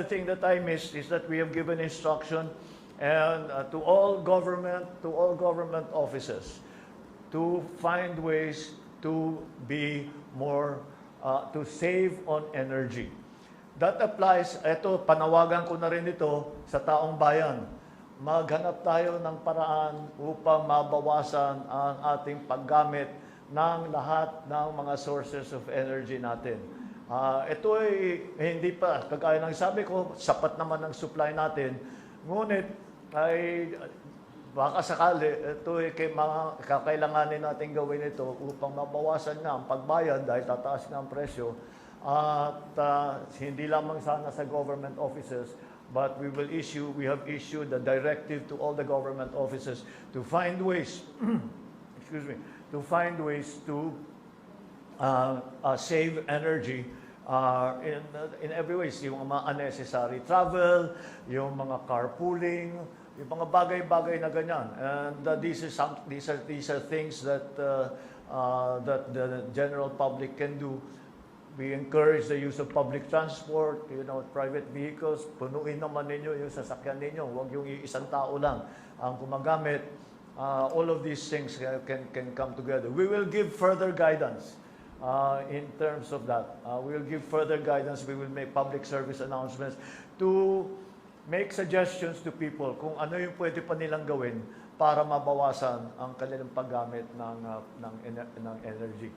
thing that I missed is that we have given instruction and to all government offices to find ways to be more to save on energy. That applies, ito, panawagan ko na rin ito sa taong bayan. Maghanap tayo ng paraan upang mabawasan ang ating paggamit ng lahat ng mga sources of energy natin. Ito ay hindi pa, kagaya ng sabi ko, sapat naman ang supply natin. Ngunit ay baka sakali, ito ay kakailanganin natin gawin ito upang mabawasan na ang pagbayad dahil tataas na ang presyo. At hindi lamang sana sa government offices, but we have issued a directive to all the government offices to find ways, to find ways to save energy in every ways. Yung mga unnecessary travel, yung mga carpooling, yung mga bagay-bagay na ganyan. And these are things that the general public can do. We encourage the use of public transport, private vehicles. Punuin naman ninyo yung sasakyan ninyo. Huwag yung isang tao lang ang gumagamit. All of these things can come together. We will give further guidance in terms of that. We will give further guidance. We will make public service announcements to make suggestions to people kung ano yung pwede pa nilang gawin para mabawasan ang kanilang paggamit ng energy.